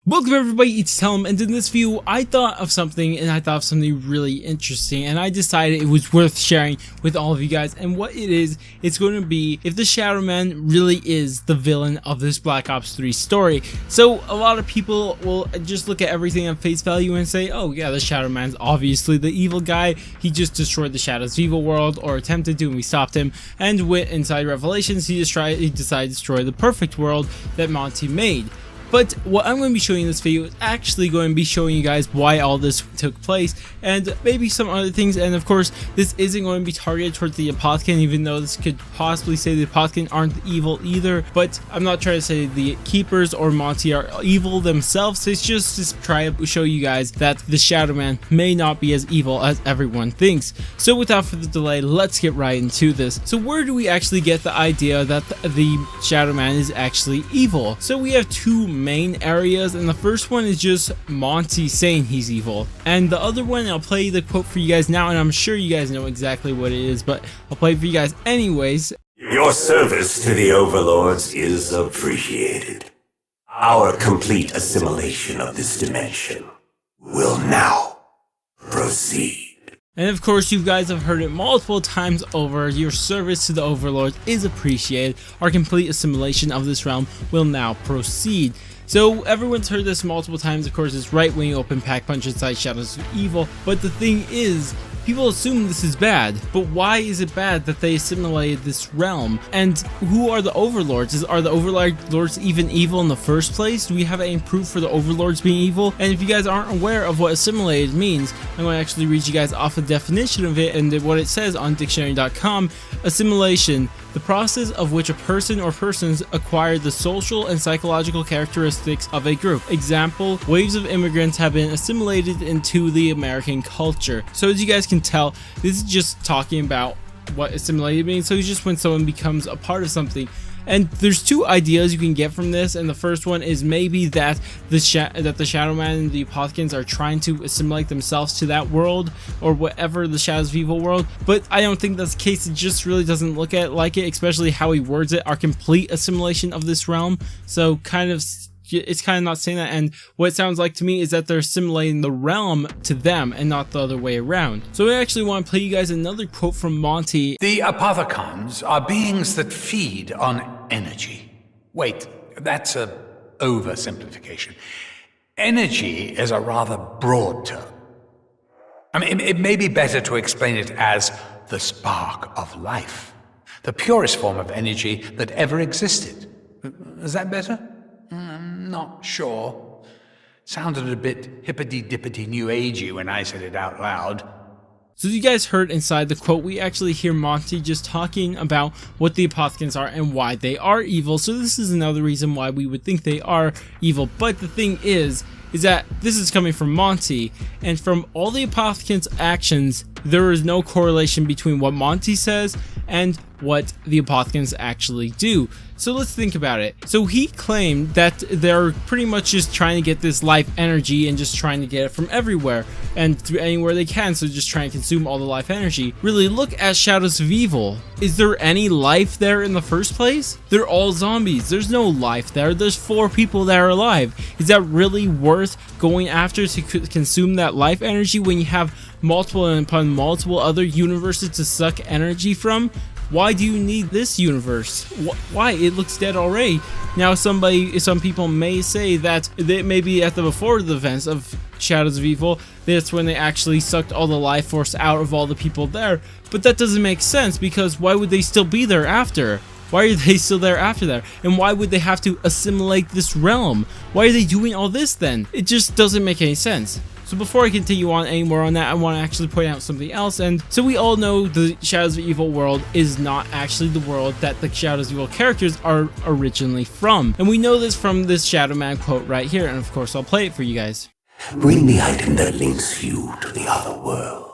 Welcome everybody, it's Telem, and in this video I thought of something really interesting, and I decided it was worth sharing with all of you guys. And what it is, it's going to be if the Shadow Man really is the villain of this Black Ops 3 story. So a lot of people will just look at everything at face value and say, oh yeah, the Shadow Man's obviously the evil guy, he just destroyed the Shadow's evil world, or attempted to, and we stopped him. And with Inside Revelations, he decided to destroy the perfect world that Monty made. But what I'm going to be showing in this video is actually going to be showing you guys why all this took place, and maybe some other things. And of course, this isn't going to be targeted towards the Apothecary, even though this could possibly say the Apothecary aren't evil either. But I'm not trying to say the Keepers or Monty are evil themselves. It's just to try to show you guys that the Shadow Man may not be as evil as everyone thinks. So without further delay, let's get right into this. So where do we actually get the idea that the Shadow Man is actually evil? So we have two main areas, and the first one is just Monty saying he's evil, and the other one, I'll play the quote for you guys now, and I'm sure you guys know exactly what it is, but I'll play it for you guys anyways. Your service to the overlords is appreciated. Our complete assimilation of this dimension will now proceed. And of course, you guys have heard it multiple times over. Your service to the overlords is appreciated. Our complete assimilation of this realm will now proceed. So everyone's heard this multiple times. Of course, it's right when you open Pack Punch inside Shadows of Evil. But the thing is, people assume this is bad, but why is it bad that they assimilated this realm? And who are the overlords? Are the overlords even evil in the first place? Do we have any proof for the overlords being evil? And if you guys aren't aware of what assimilated means, I'm going to actually read you guys off a definition of it and what it says on dictionary.com. Assimilation, the process of which a person or persons acquire the social and psychological characteristics of a group. Example, waves of immigrants have been assimilated into the American culture. So as you guys can tell, this is just talking about what assimilated means. So it's just when someone becomes a part of something. And there's two ideas you can get from this, and the first one is maybe that the Shadow Man and the Apothecary are trying to assimilate themselves to that world, or whatever, the Shadows of Evil world. But I don't think that's the case. It just really doesn't look at like it, especially how he words it, our complete assimilation of this realm. So it's kind of not saying that, and what it sounds like to me is that they're assimilating the realm to them and not the other way around. So I actually want to play you guys another quote from Monty. The Apothecons are beings that feed on energy. Wait, that's a oversimplification. Energy is a rather broad term. I mean, it may be better to explain it as the spark of life, the purest form of energy that ever existed. Is that better? I'm not sure. Sounded a bit hippity-dippity new agey when I said it out loud. So you guys heard inside the quote, we actually hear Monty just talking about what the Apothecary are and why they are evil. So this is another reason why we would think they are evil. But the thing is that this is coming from Monty, and from all the Apothecary's actions, there is no correlation between what Monty says and what the Apothecaries actually do. So let's think about it. So he claimed that they're pretty much just trying to get this life energy and just trying to get it from everywhere and through anywhere they can, so just trying to consume all the life energy. Really, look at Shadows of Evil. Is there any life there in the first place? They're all zombies. There's no life there. There's 4 people that are alive. Is that really worth going after to consume that life energy when you have multiple and upon multiple other universes to suck energy from? Why do you need this universe? Why? It looks dead already. Now some people may say that they may be at the before the events of Shadows of Evil, that's when they actually sucked all the life force out of all the people there. But that doesn't make sense, because why would they still be there after? Why are they still there after that? And why would they have to assimilate this realm? Why are they doing all this then? It just doesn't make any sense. So before I continue on any more on that, I want to actually point out something else. And so we all know the Shadows of Evil world is not actually the world that the Shadows of Evil characters are originally from. And we know this from this Shadow Man quote right here, and of course I'll play it for you guys. Bring the item that links you to the other world.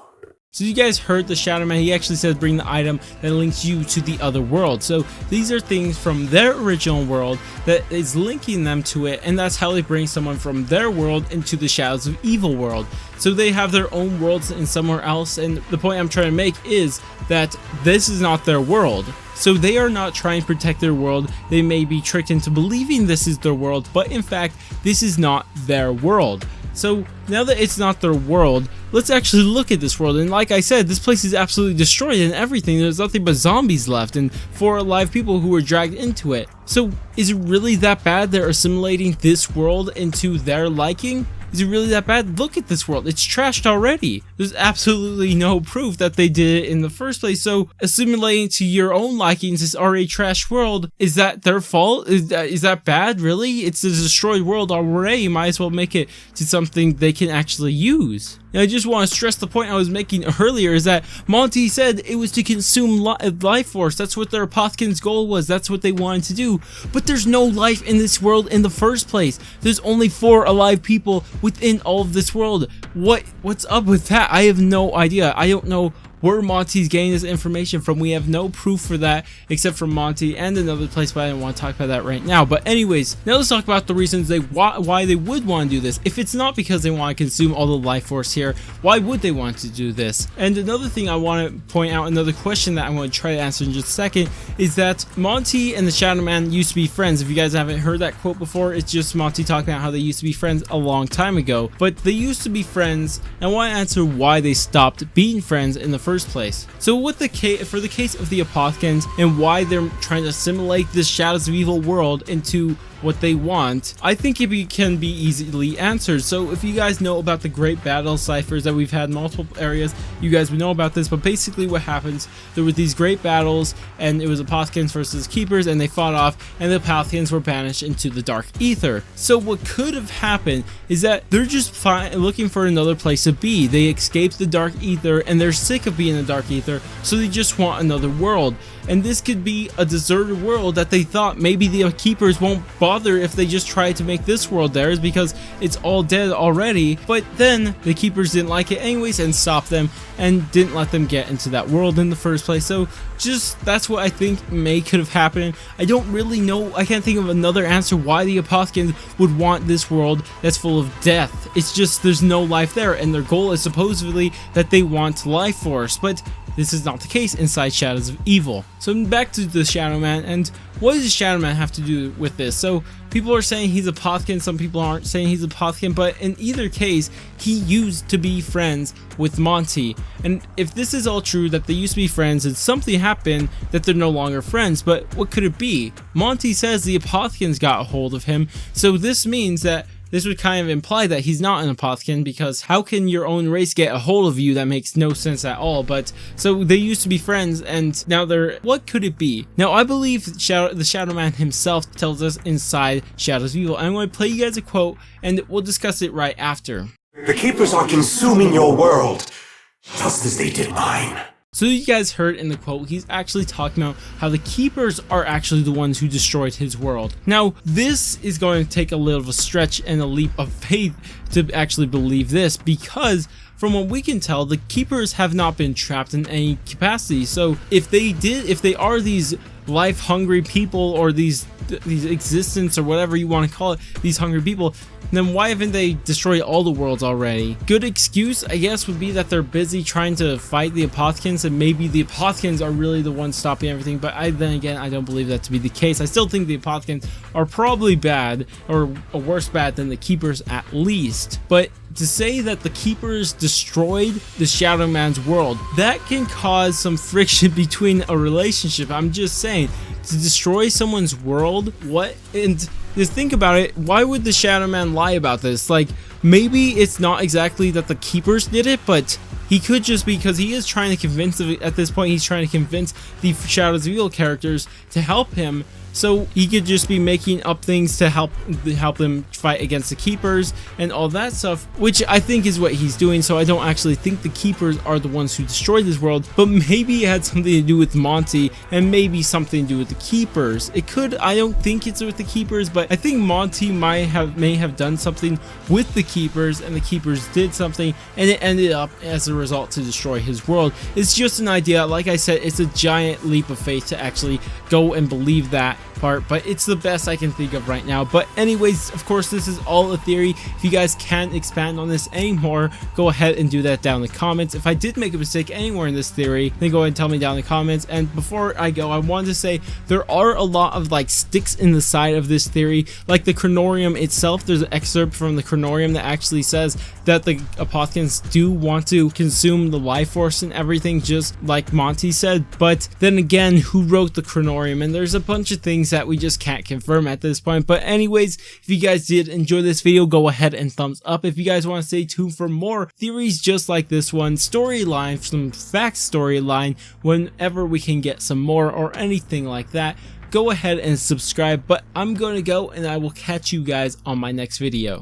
So you guys heard the Shadow Man, he actually says bring the item that links you to the other world. So these are things from their original world that is linking them to it, and that's how they bring someone from their world into the Shadows of Evil world. So they have their own worlds in somewhere else, and the point I'm trying to make is that this is not their world. So they are not trying to protect their world. They may be tricked into believing this is their world, but in fact, this is not their world. So now that it's not their world, let's actually look at this world. And like I said, this place is absolutely destroyed and everything. There's nothing but zombies left and 4 alive people who were dragged into it. So is it really that bad they're assimilating this world into their liking? Is it really that bad? Look at this world. It's trashed already. There's absolutely no proof that they did it in the first place. So assimilating to your own likings this already trashed world, is that their fault? Is that bad? Really? It's a destroyed world already. You might as well make it to something they can actually use. And I just want to stress the point I was making earlier is that Monty said it was to consume life force. That's what their Apothecan's goal was. That's what they wanted to do. But there's no life in this world in the first place. There's only 4 alive people within all of this world. What's up with that? I have no idea. I don't know where Monty's getting this information from. We have no proof for that except from Monty and another place, but I don't want to talk about that right now. But anyways, now let's talk about the reasons why they would want to do this. If it's not because they want to consume all the life force here, why would they want to do this? And another thing I want to point out, another question that I'm going to try to answer in just a second, is that Monty and the Shadow Man used to be friends. If you guys haven't heard that quote before, it's just Monty talking about how they used to be friends a long time ago. But they used to be friends, and I want to answer why they stopped being friends in the first place. So for the case of the Apothecans and why they're trying to assimilate this Shadows of Evil world into what they want, I think it can be easily answered. So if you guys know about the great battle ciphers that we've had in multiple areas, you guys would know about this. But basically what happens, there were these great battles and it was Apothecans versus Keepers, and they fought off and the Apothecans were banished into the Dark Ether. So what could have happened is that they're just looking for another place to be. They escaped the Dark Ether and they're sick of being in the Dark Ether, so they just want another world. And this could be a deserted world that they thought maybe the Keepers won't bother if they just try to make this world theirs because it's all dead already. But then the Keepers didn't like it anyways and stopped them and didn't let them get into that world in the first place. So just that's what I think could have happened. I don't really know. I can't think of another answer why the Apothecans would want this world that's full of death. It's just there's no life there, and their goal is supposedly that they want life force, but this is not the case inside Shadows of Evil. So back to the Shadow Man, and what does the Shadow Man have to do with this? So people are saying he's a Apothecan, some people aren't saying he's a Apothecan, but in either case, he used to be friends with Monty. And if this is all true, that they used to be friends and something happened that they're no longer friends, but what could it be? Monty says the Apothecans got a hold of him, so this means that this would kind of imply that he's not an Apothecan, because how can your own race get a hold of you? That makes no sense at all. But so they used to be friends and now they're, what could it be? Now I believe the Shadow Man himself tells us inside Shadows of Evil. I'm going to play you guys a quote and we'll discuss it right after. The Keepers are consuming your world, just as they did mine. So you guys heard in the quote, he's actually talking about how the Keepers are actually the ones who destroyed his world. Now, this is going to take a little of a stretch and a leap of faith to actually believe this, because from what we can tell, the Keepers have not been trapped in any capacity. So if they are these life-hungry people, or these existence, or whatever you want to call it, these hungry people, then why haven't they destroyed all the worlds already? Good excuse, I guess, would be that they're busy trying to fight the Apothecans, and maybe the Apothecans are really the ones stopping everything. But then again, I don't believe that to be the case. I still think the Apothecans are probably bad, or a worse bad than the Keepers at least. But to say that the Keepers destroyed the Shadow Man's world, that can cause some friction between a relationship. I'm just saying, to destroy someone's world, what? And just think about it, why would the Shadow Man lie about this? Like, maybe it's not exactly that the Keepers did it, but he could just be, because he is trying to convince, at this point he's trying to convince the Shadows of Evil characters to help him. So he could just be making up things to help them fight against the Keepers and all that stuff, which I think is what he's doing. So I don't actually think the Keepers are the ones who destroyed this world, but maybe it had something to do with Monty and maybe something to do with the Keepers. It could. I don't think it's with the Keepers, but I think Monty may have done something with the Keepers, and the Keepers did something and it ended up as a result to destroy his world. It's just an idea. Like I said, it's a giant leap of faith to actually go and believe that. part, but it's the best I can think of right now. But anyways, of course, this is all a theory. If you guys can't expand on this anymore, go ahead and do that down in the comments. If I did make a mistake anywhere in this theory, then go ahead and tell me down in the comments. And before I go, I wanted to say there are a lot of like sticks in the side of this theory, like the chronorium itself. There's an excerpt from the chronorium that actually says that the Apothicons do want to consume the life force and everything, just like Monty said. But then again, who wrote the chronorium? And there's a bunch of things that we just can't confirm at this point. But anyways, if you guys did enjoy this video, go ahead and thumbs up. If you guys want to stay tuned for more theories just like this one, storyline, some facts storyline, whenever we can get some more or anything like that, go ahead and subscribe. But I'm going to go, and I will catch you guys on my next video.